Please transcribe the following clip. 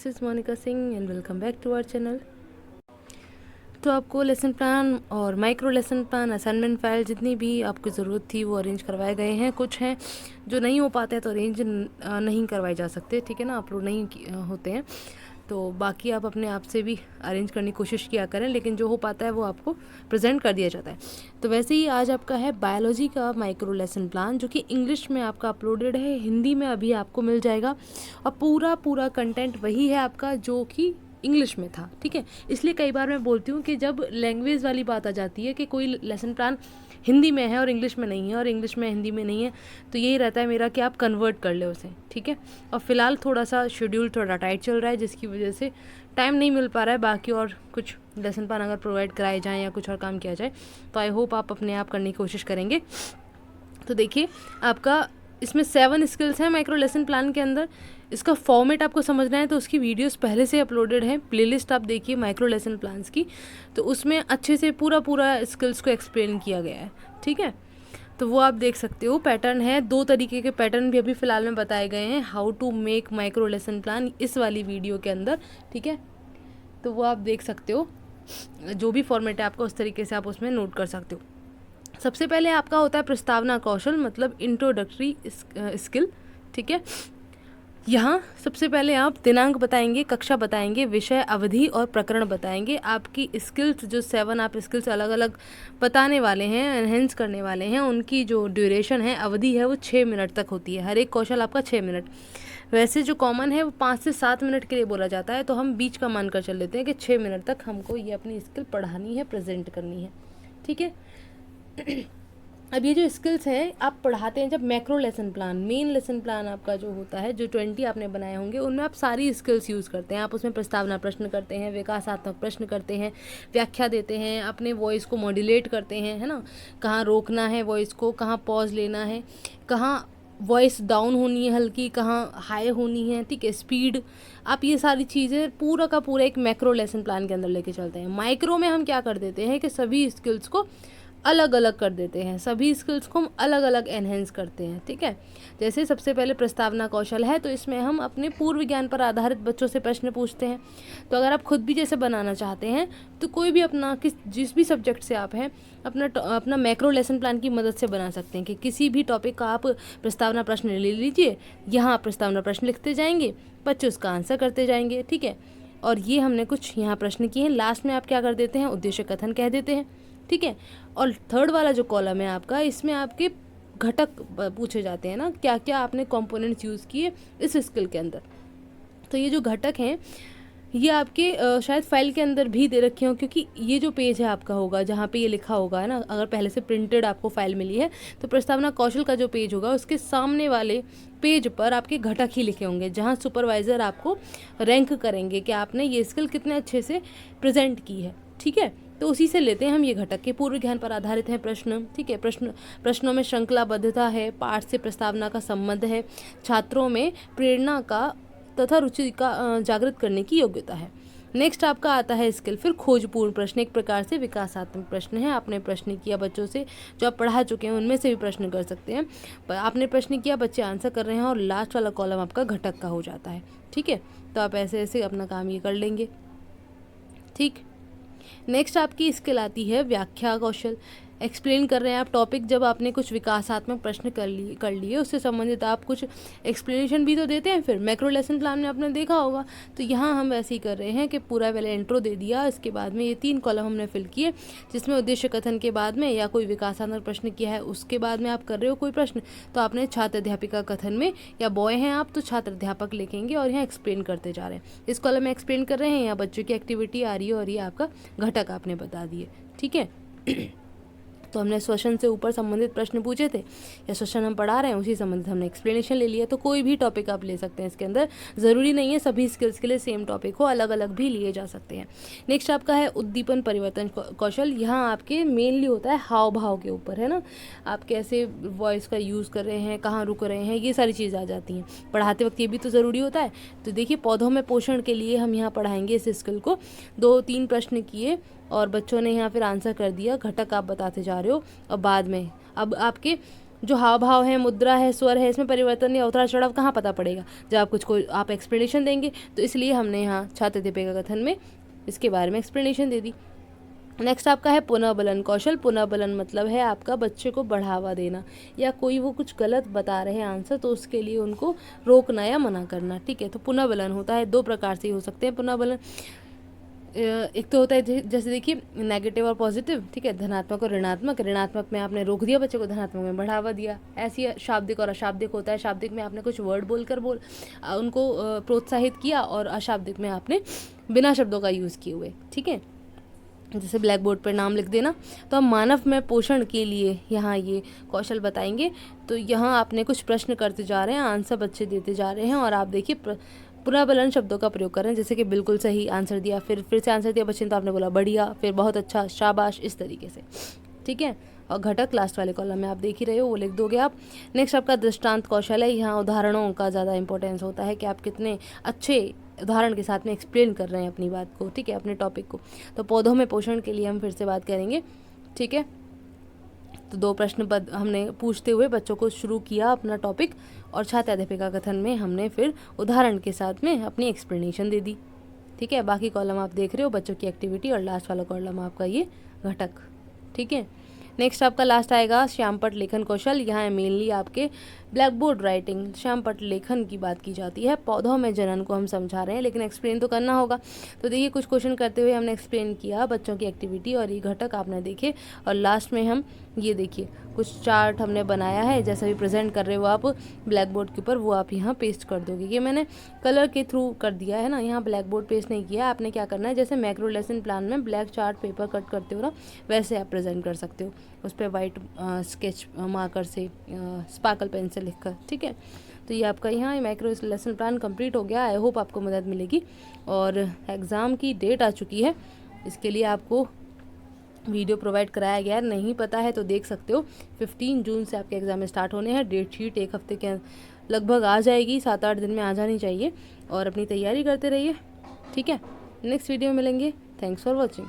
This is Monika Singh and welcome back to our channel. तो आपको lesson plan और micro lesson plan, assignment file जितनी भी आपको ज़रूरत थी वो अरेंज करवाए गए हैं। कुछ हैं जो नहीं हो पाते हैं तो अरेंज नहीं करवाए जा सकते, ठीक है ना, अपलोड नहीं होते हैं। तो बाकी आप अपने आप से भी अरेंज करने की कोशिश किया करें, लेकिन जो हो पाता है वो आपको प्रेजेंट कर दिया जाता है। तो वैसे ही आज आपका है बायोलॉजी का माइक्रो लेसन प्लान, जो कि इंग्लिश में आपका अपलोडेड है, हिंदी में अभी आपको मिल जाएगा। और पूरा कंटेंट वही है आपका जो कि इंग्लिश में था, ठीक है। इसलिए कई बार मैं बोलती हूँ कि जब लैंग्वेज वाली बात आ जाती है कि कोई लेसन प्लान हिंदी में है और इंग्लिश में नहीं है और इंग्लिश में हिंदी में नहीं है, तो यही रहता है मेरा कि आप कन्वर्ट कर ले उसे, ठीक है। और फिलहाल थोड़ा सा शेड्यूल थोड़ा टाइट चल रहा है, जिसकी वजह से टाइम नहीं मिल पा रहा है। बाकी और कुछ लेसन प्लान अगर प्रोवाइड कराए जाएँ या कुछ और काम किया जाए तो आई होप आप अपने आप करने की कोशिश करेंगे। तो देखिए, आपका इसमें 7 स्किल्स हैं माइक्रो लेसन प्लान के अंदर। इसका फॉर्मेट आपको समझना है तो उसकी वीडियोस पहले से अपलोडेड है, प्लेलिस्ट आप देखिए माइक्रो लेसन प्लान्स की, तो उसमें अच्छे से पूरा स्किल्स को एक्सप्लेन किया गया है, ठीक है। तो वो आप देख सकते हो। पैटर्न है, 2 तरीके के पैटर्न भी अभी फ़िलहाल में बताए गए हैं, how to make micro lesson plan, इस वाली वीडियो के अंदर, ठीक है। तो वो आप देख सकते हो, जो भी फॉर्मेट है आपका उस तरीके से आप उसमें नोट कर सकते हो। सबसे पहले आपका होता है प्रस्तावना कौशल, मतलब इंट्रोडक्टरी स्किल, ठीक है। यहाँ सबसे पहले आप दिनांक बताएंगे, कक्षा बताएंगे, विषय, अवधि और प्रकरण बताएंगे। आपकी स्किल्स जो 7 आप स्किल्स अलग अलग बताने वाले हैं, एनहेंस करने वाले हैं, उनकी जो ड्यूरेशन है, अवधि है, वो 6 मिनट तक होती है। हर एक कौशल आपका 6 मिनट। वैसे जो कॉमन है वो 5 से 7 मिनट के लिए बोला जाता है, तो हम बीच का मानकर चल लेते हैं कि 6 मिनट तक हमको ये अपनी स्किल पढ़ानी है, प्रेजेंट करनी है, ठीक है। अब ये जो स्किल्स हैं आप पढ़ाते हैं जब macro lesson plan, main lesson plan आपका जो होता है, जो 20 आपने बनाए होंगे, उनमें आप सारी स्किल्स यूज़ करते हैं। आप उसमें प्रस्तावना प्रश्न करते हैं, विकासात्मक प्रश्न करते हैं, व्याख्या देते हैं, अपने वॉइस को मॉड्यूलेट करते हैं, है ना, कहाँ रोकना है वॉइस को, कहाँ पॉज लेना है, कहाँ वॉइस डाउन होनी है हल्की, कहाँ हाई होनी है, ठीक है, स्पीड। आप ये सारी चीज़ें पूरा का पूरा एक मैक्रो लेसन प्लान के अंदर लेके चलते हैं। माइक्रो में हम क्या कर देते हैं कि सभी स्किल्स को अलग अलग कर देते हैं, सभी स्किल्स को हम अलग अलग एनहेंस करते हैं, ठीक है। जैसे सबसे पहले प्रस्तावना कौशल है, तो इसमें हम अपने पूर्व ज्ञान पर आधारित बच्चों से प्रश्न पूछते हैं। तो अगर आप खुद भी जैसे बनाना चाहते हैं तो कोई भी अपना जिस भी सब्जेक्ट से आप हैं अपना मैक्रो लेसन प्लान की मदद से बना सकते हैं कि किसी भी टॉपिक का आप प्रस्तावना प्रश्न ले लीजिए, यहाँ प्रस्तावना प्रश्न लिखते जाएंगे, बच्चे उसका आंसर करते जाएंगे, ठीक है। और ये हमने कुछ यहाँ प्रश्न किए हैं, लास्ट में आप क्या कर देते हैं, उद्देश्य कथन कह देते हैं, ठीक है। और थर्ड वाला जो कॉलम है आपका, इसमें आपके घटक पूछे जाते हैं ना, क्या क्या आपने कंपोनेंट्स यूज़ किए इस स्किल के अंदर। तो ये जो घटक हैं ये आपके शायद फाइल के अंदर भी दे रखे हों, क्योंकि ये जो पेज है आपका होगा जहाँ पे ये लिखा होगा, है ना, अगर पहले से प्रिंटेड आपको फाइल मिली है तो प्रस्तावना कौशल का जो पेज होगा उसके सामने वाले पेज पर आपके घटक ही लिखे होंगे, जहाँ सुपरवाइज़र आपको रैंक करेंगे कि आपने ये स्किल कितने अच्छे से प्रेजेंट की है, ठीक है। तो उसी से लेते हैं हम ये घटक के। पूर्व ज्ञान पर आधारित हैं प्रश्न, ठीक है। प्रश्नों में श्रृंखलाबद्धता है, पाठ से प्रस्तावना का संबंध है, छात्रों में प्रेरणा का तथा रुचि का जागृत करने की योग्यता है। नेक्स्ट आपका आता है स्किल फिर खोजपूर्ण प्रश्न, एक प्रकार से विकासात्मक प्रश्न है। आपने प्रश्न किया बच्चों से, जो आप पढ़ा चुके हैं उनमें से भी प्रश्न कर सकते हैं, पर आपने प्रश्न किया, बच्चे आंसर कर रहे हैं, और लास्ट वाला कॉलम आपका घटक का हो जाता है, ठीक है। तो आप ऐसे ऐसे अपना काम ये कर लेंगे, ठीक। नेक्स्ट आपकी स्किल आती है व्याख्या कौशल। एक्सप्लेन कर रहे हैं आप टॉपिक, जब आपने कुछ विकासात्मक प्रश्न कर लिए उससे संबंधित आप कुछ एक्सप्लेनेशन भी तो देते हैं। फिर मैक्रो लेसन प्लान में आपने देखा होगा, तो यहाँ हम वैसे ही कर रहे हैं कि पूरा पहले इंट्रो दे दिया, इसके बाद में ये 3 कॉलम हमने फिल किए, जिसमें उद्देश्य कथन के बाद में या कोई विकासात्मक प्रश्न किया है, उसके बाद में आप कर रहे हो कोई प्रश्न, तो आपने छात्र अध्यापिका कथन में, या बॉय हैं आप तो छात्र अध्यापक लिखेंगे और यहाँ एक्सप्लेन करते जा रहे हैं। इस कॉलम में एक्सप्लेन कर रहे हैं, या बच्चों की एक्टिविटी आ रही है, और ये आपका घटक आपने बता दिए, ठीक है। तो हमने श्वसन से ऊपर संबंधित प्रश्न पूछे थे, या श्वसन हम पढ़ा रहे हैं उसी संबंधित हमने एक्सप्लेनेशन ले लिया। तो कोई भी टॉपिक आप ले सकते हैं इसके अंदर, ज़रूरी नहीं है सभी स्किल्स के लिए सेम टॉपिक हो, अलग अलग भी लिए जा सकते हैं। नेक्स्ट आपका है उद्दीपन परिवर्तन कौशल। यहाँ आपके मेनली होता है हाव भाव के ऊपर, है ना, आप कैसे वॉइस का यूज़ कर रहे हैं, कहाँ रुक रहे हैं, ये सारी चीज़ आ जाती हैं। पढ़ाते वक्त ये भी तो ज़रूरी होता है। तो देखिए, पौधों में पोषण के लिए हम यहाँ पढ़ाएंगे इस स्किल को। 2-3 प्रश्न किए और बच्चों ने यहाँ फिर आंसर कर दिया, घटक आप बताते जा रहे हो, और बाद में अब आपके जो हाव भाव है, मुद्रा है, स्वर है, इसमें परिवर्तन या उतार चढ़ाव कहाँ पता पड़ेगा जब आप कुछ को आप एक्सप्लेनेशन देंगे। तो इसलिए हमने यहाँ छात्र दीपिका कथन में इसके बारे में एक्सप्लेनेशन दे दी। नेक्स्ट आपका है पुनर्बलन कौशल। पुनर्बलन मतलब है आपका बच्चे को बढ़ावा देना, या कोई वो कुछ गलत बता रहे हैं आंसर तो उसके लिए उनको रोकना या मना करना। ठीक है, तो पुनर्बलन होता है 2 प्रकार से हो सकते हैं पुनर्बलन। एक तो होता है जैसे देखिए नेगेटिव और पॉजिटिव। ठीक है, धनात्मक और ऋणात्मक। ऋणात्मक में आपने रोक दिया बच्चे को, धनात्मक में बढ़ावा दिया। ऐसी शाब्दिक और अशाब्दिक होता है। शाब्दिक में आपने कुछ वर्ड उनको प्रोत्साहित किया, और अशाब्दिक में आपने बिना शब्दों का यूज़ किए हुए। ठीक है, जैसे ब्लैक बोर्ड पर नाम लिख देना। तो हम मानव में पोषण के लिए यहाँ ये कौशल बताएंगे। तो यहाँ आपने कुछ प्रश्न करते जा रहे हैं, आंसर बच्चे देते जा रहे हैं, और आप देखिए पुनर्बलन शब्दों का प्रयोग कर रहे हैं। जैसे कि बिल्कुल सही आंसर दिया, फिर से आंसर दिया बच्चे ने तो आपने बोला बढ़िया, फिर बहुत अच्छा, शाबाश, इस तरीके से। ठीक है, और घटक लास्ट वाले कॉलम में आप देख ही रहे हो, वो लिख दोगे आप। नेक्स्ट आपका दृष्टांत कौशल है। यहाँ उदाहरणों का ज़्यादा इंपॉर्टेंस होता है कि आप कितने अच्छे उदाहरण के साथ में एक्सप्लेन कर रहे हैं अपनी बात को। ठीक है, अपने टॉपिक को। तो पौधों में पोषण के लिए हम फिर से बात करेंगे। ठीक है, तो 2 प्रश्न पद हमने पूछते हुए बच्चों को शुरू किया अपना टॉपिक, और छात्र दीपिका कथन में हमने फिर उदाहरण के साथ में अपनी एक्सप्लेनेशन दे दी। ठीक है, बाकी कॉलम आप देख रहे हो बच्चों की एक्टिविटी, और लास्ट वाला कॉलम आपका ये घटक। ठीक है, नेक्स्ट आपका लास्ट आएगा श्यामपट्ट लेखन कौशल। यहाँ मेनली आपके ब्लैक बोर्ड राइटिंग, श्यामपट्ट लेखन की बात की जाती है। पौधों में जनन को हम समझा रहे हैं, लेकिन एक्सप्लेन तो करना होगा। तो देखिए कुछ क्वेश्चन करते हुए हमने एक्सप्लेन किया बच्चों की एक्टिविटी, और ये घटक आपने देखे। और लास्ट में हम ये देखिए कुछ चार्ट हमने बनाया है, जैसा भी प्रेजेंट कर रहे हो आप ब्लैक बोर्ड के ऊपर, वो आप यहाँ पेस्ट कर दोगे। ये मैंने कलर के थ्रू कर दिया है ना, यहाँ ब्लैक बोर्ड पेस्ट नहीं किया। आपने क्या करना है, जैसे मैक्रो लेसन प्लान में ब्लैक चार्ट पेपर कट करते हो ना, वैसे आप प्रेजेंट कर सकते हो, उस पर वाइट स्केच मार्कर से स्पार्कल पेन से लिखकर। ठीक है, तो ये आपका यहाँ मैक्रो लेसन प्लान कंप्लीट हो गया। आई होप आपको मदद मिलेगी। और एग्ज़ाम की डेट आ चुकी है, इसके लिए आपको वीडियो प्रोवाइड कराया गया है। नहीं पता है तो देख सकते हो। 15 जून से आपके एग्ज़ाम स्टार्ट होने हैं। डेट शीट 1 हफ्ते के लगभग आ जाएगी, 7-8 दिन में आ जानी चाहिए, और अपनी तैयारी करते रहिए। ठीक है, नेक्स्ट वीडियो में मिलेंगे। Thanks for watching.